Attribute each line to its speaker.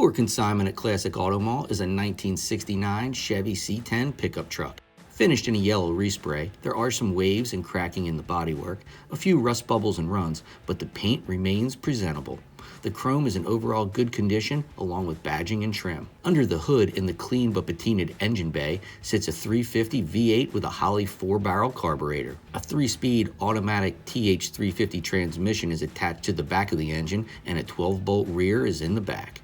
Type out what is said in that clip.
Speaker 1: For consignment at Classic Auto Mall is a 1969 Chevy C10 pickup truck. Finished in a yellow respray, there are some waves and cracking in the bodywork, a few rust bubbles and runs, but the paint remains presentable. The chrome is in overall good condition, along with badging and trim. Under the hood, in the clean but patinaed engine bay, sits a 350 V8 with a Holley 4-barrel carburetor. A 3-speed automatic TH350 transmission is attached to the back of the engine, and a 12-bolt rear is in the back.